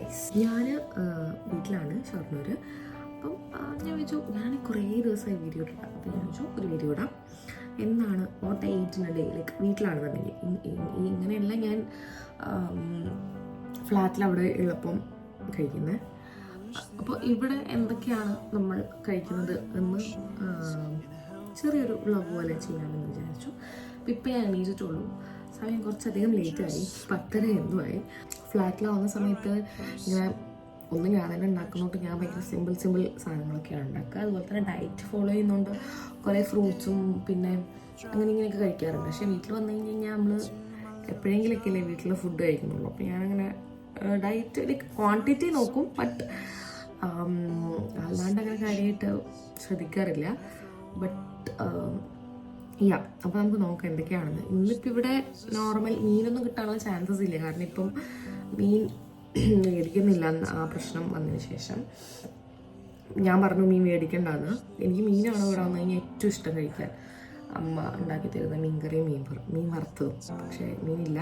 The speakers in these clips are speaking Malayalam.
ഗൈസ്, ഞാൻ വീട്ടിലാണ് ഷൊർണൂർ. അപ്പം ഞാൻ വിചാരിച്ചു ഞാൻ കുറേ ദിവസമായി വീഡിയോ ഇടാം. അപ്പോൾ ഞാൻ വിചാരിച്ചു ഒരു വീഡിയോ ഇടാം. എന്നാണ് what I eat in a day, like വീട്ടിലാണെന്നുണ്ടെങ്കിൽ ഇങ്ങനെയല്ല ഞാൻ ഫ്ലാറ്റിൽ അവിടെ ഉള്ളപ്പം കഴിക്കുന്നത്. അപ്പോൾ ഇവിടെ എന്തൊക്കെയാണ് നമ്മൾ കഴിക്കുന്നത് എന്ന് ചെറിയൊരു വ്ളോഗ് പോലെ ചെയ്യാമെന്ന് വിചാരിച്ചു. അപ്പോൾ ഇപ്പം ഞാൻ എണീറ്റിട്ടുള്ളൂ. സമയം കുറച്ചധികം ലേറ്റായി, 10:30 എന്തുമായി. ഫ്ലാറ്റിലാവുന്ന സമയത്ത് ഇങ്ങനെ ഒന്നും ഞാൻ തന്നെ ഉണ്ടാക്കുന്നോട്ട് ഞാൻ ഭയങ്കര സിമ്പിൾ സാധനങ്ങളൊക്കെയാണ് ഉണ്ടാക്കുക. അതുപോലെ തന്നെ ഡയറ്റ് ഫോളോ ചെയ്യുന്നതുകൊണ്ട് കുറേ ഫ്രൂട്ട്സും പിന്നെ അങ്ങനെ ഇങ്ങനെയൊക്കെ കഴിക്കാറുണ്ട്. പക്ഷേ വീട്ടിൽ വന്നു കഴിഞ്ഞാൽ നമ്മൾ എപ്പോഴെങ്കിലൊക്കെ അല്ലേ വീട്ടിൽ ഫുഡ് കഴിക്കുന്നുള്ളൂ. അപ്പോൾ ഞാനങ്ങനെ ഡയറ്റ് ലൈക്ക് ക്വാണ്ടിറ്റി നോക്കും, ബട്ട് അല്ലാണ്ട് അങ്ങനെ കാര്യമായിട്ട് ശ്രദ്ധിക്കാറില്ല. ബട്ട് അപ്പോൾ നമുക്ക് നോക്കാം എന്തൊക്കെയാണെന്ന്. ഇന്നിപ്പോൾ ഇവിടെ നോർമൽ മീനൊന്നും കിട്ടാനുള്ള ചാൻസസ് ഇല്ല, കാരണം ഇപ്പം മീൻ മേടിക്കുന്നില്ല. ആ പ്രശ്നം വന്നതിന് ശേഷം ഞാൻ പറഞ്ഞു മീൻ മേടിക്കണ്ടെന്ന്. എനിക്ക് മീനാണ് ഇവിടെ വന്നു കഴിഞ്ഞാൽ ഏറ്റവും ഇഷ്ടം കഴിക്കാൻ. അമ്മ ഉണ്ടാക്കി തരുന്ന മീൻകറിയും മീൻ വറുത്തതും. പക്ഷേ മീനില്ല.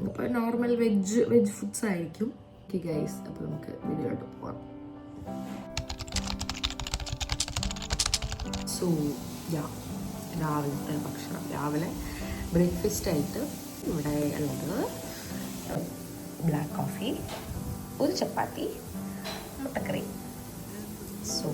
അപ്പോൾ നോർമൽ വെജ് ഫുഡ്സ് ആയിരിക്കും. ഓക്കെ ഗൈസ്, അപ്പോൾ നമുക്ക് വീഡിയോയിലോട്ട് പോകാം. സോ രാവിലത്തെ ഭക്ഷണം, രാവിലെ ബ്രേക്ക്ഫാസ്റ്റ് ആയിട്ട് ഇവിടെ ഉള്ളത് ബ്ലാക്ക് കോഫി, ഒരു ചപ്പാത്തി, മുട്ടക്കറി. So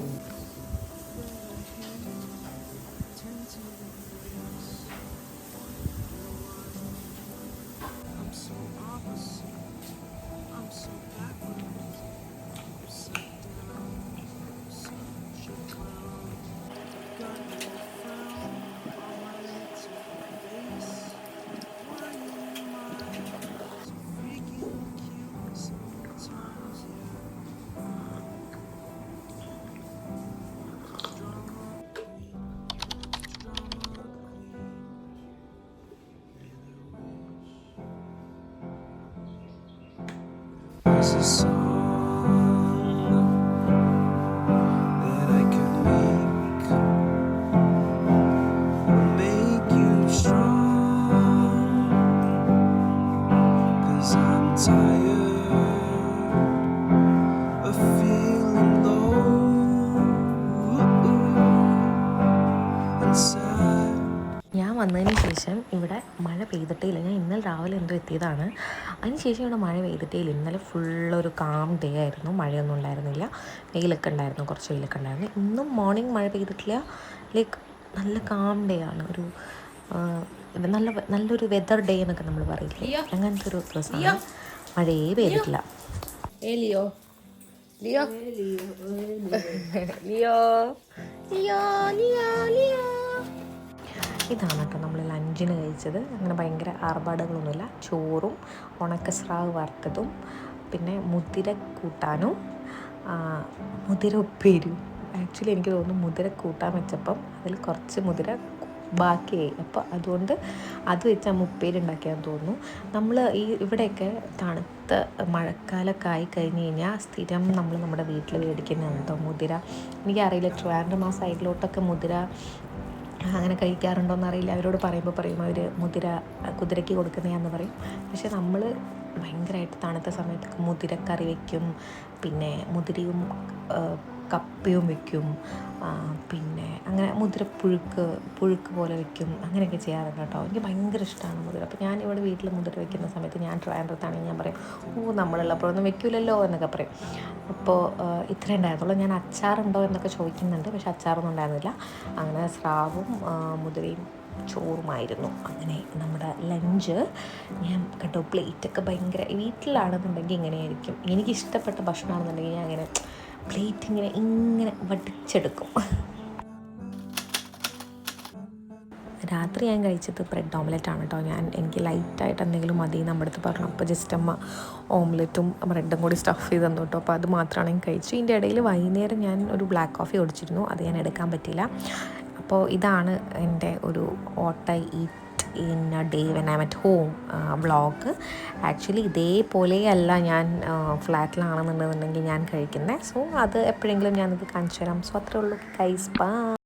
a song that I could make you strong, 'cause I'm tired of feeling low and sad. ഞാൻ വന്നതിന് ശേഷം ഇവിടെ മഴ പെയ്തിട്ടേയില്ല. ഞാൻ ഇന്നലെ രാവിലെ എന്തോ എത്തിയതാണ്. അതിന് ശേഷം ഇവിടെ മഴ പെയ്തിട്ടേയില്ല. ഇന്നലെ ഫുള്ളൊരു കാം ഡേ ആയിരുന്നു. മഴയൊന്നും ഉണ്ടായിരുന്നില്ല, വെയിലൊക്കെ ഉണ്ടായിരുന്നു, കുറച്ച് വെയിലൊക്കെ ഉണ്ടായിരുന്നു. ഇന്നും മോർണിംഗ് മഴ പെയ്തിട്ടില്ല. ലൈക്ക് നല്ല കാം ഡേ ആണ്. ഒരു നല്ലൊരു വെതർ ഡേ എന്നൊക്കെ നമ്മൾ പറയില്ലേ, അങ്ങനത്തെ ഒരു ദിവസമാണ്. മഴയേ പെയ്തിട്ടില്ല. Leo Leo Leo Leo Leo Leo ഇതാണ് കേട്ടോ നമ്മൾ ലഞ്ചിന് കഴിച്ചത്. അങ്ങനെ ഭയങ്കര ആർഭാടങ്ങളൊന്നുമില്ല. ചോറും ഉണക്കസ്രാവ് വറുത്തതും പിന്നെ മുതിര കൂട്ടാനും മുതിര ഉപ്പേരിയും. ആക്ച്വലി എനിക്ക് തോന്നുന്നു മുതിര കൂട്ടാൻ വെച്ചപ്പം അതിൽ കുറച്ച് മുതിര ബാക്കിയായി. അപ്പോൾ അതുകൊണ്ട് അത് വെച്ച് അമ്മ ഉപ്പേരി ഉണ്ടാക്കിയാന്ന് തോന്നുന്നു. നമ്മൾ ഇവിടെയൊക്കെ തണുത്ത മഴക്കാലമൊക്കെ ആയി കഴിഞ്ഞ് കഴിഞ്ഞാൽ സ്ഥിരം നമ്മൾ നമ്മുടെ വീട്ടിൽ മേടിക്കുന്നതാണ് കേട്ടോ മുതിര. എനിക്കറിയില്ല ട്രിവാൻഡ്രം ആ സൈഡിലോട്ടൊക്കെ മുതിര അങ്ങനെ കഴിക്കാറുണ്ടോയെന്നറിയില്ല. അവരോട് പറയുമ്പോൾ പറയും അവർ കുതിരയ്ക്ക് കൊടുക്കുന്നതാണെന്ന് പറയും. പക്ഷെ നമ്മൾ ഭയങ്കരമായിട്ട് തണുത്ത സമയത്തൊക്കെ മുതിരക്കറി വയ്ക്കും, പിന്നെ മുതിരയും കപ്പയും വയ്ക്കും, പിന്നെ അങ്ങനെ പുഴുക്ക് പോലെ വയ്ക്കും. അങ്ങനെയൊക്കെ ചെയ്യാറുണ്ട് കേട്ടോ. എനിക്ക് ഭയങ്കര ഇഷ്ടമാണ് മുതിര. അപ്പോൾ ഞാനിവിടെ വീട്ടിൽ മുതിര വയ്ക്കുന്ന സമയത്ത് ഞാൻ ട്രിവാൻഡ്രത്താണെങ്കിൽ ഞാൻ പറയും നമ്മളുള്ളപ്പോഴൊന്നും വെക്കില്ലല്ലോ എന്നൊക്കെ പറയും. അപ്പോൾ ഇത്രയും ഉണ്ടായിരുന്നുള്ളൂ. ഞാൻ അച്ചാറുണ്ടോ എന്നൊക്കെ ചോദിക്കുന്നുണ്ട്, പക്ഷെ അച്ചാറൊന്നും ഉണ്ടായിരുന്നില്ല. അങ്ങനെ സ്രാവും മുതിരയും ചോറുമായിരുന്നു. അങ്ങനെ നമ്മുടെ ലഞ്ച് ഞാൻ കേട്ടോ പ്ലേറ്റൊക്കെ ഭയങ്കര വീട്ടിലാണെന്നുണ്ടെങ്കിൽ ഇങ്ങനെയായിരിക്കും. എനിക്കിഷ്ടപ്പെട്ട ഭക്ഷണമാണെന്നുണ്ടെങ്കിൽ ഞാൻ അങ്ങനെ പ്ലേറ്റ് ഇങ്ങനെ വടിച്ചെടുക്കും. രാത്രി ഞാൻ കഴിച്ചത് ബ്രെഡ് ഓംലെറ്റാണ് കേട്ടോ. എനിക്ക് ലൈറ്റായിട്ട് എന്തെങ്കിലും മതി നമ്മുടെ അടുത്ത് പറഞ്ഞു. അപ്പോൾ ജസ്റ്റ് അമ്മ ഓംലെറ്റും ബ്രെഡും കൂടി സ്റ്റഫ് ചെയ്ത് തന്നു കേട്ടോ. അപ്പോൾ അത് മാത്രമാണ് ഞാൻ കഴിച്ചു. ഇതിൻ്റെ ഇടയിൽ വൈകുന്നേരം ഞാൻ ഒരു ബ്ലാക്ക് കോഫി കുടിച്ചിരുന്നു, അത് ഞാൻ എടുക്കാൻ പറ്റിയില്ല. അപ്പോൾ ഇതാണ് എൻ്റെ ഒരു what I eat in a day when I am at home vlog. Actually ഇതേപോലെയല്ല ഞാൻ ഫ്ലാറ്റിലാണെന്നുണ്ടെന്നുണ്ടെങ്കിൽ ഞാൻ കഴിക്കുന്നത്. സോ അത് എപ്പോഴെങ്കിലും ഞാനത് കാണിച്ചു തരാം. സോ അത്രേ ഉള്ളൂ ഗൈസ്. ബൈ.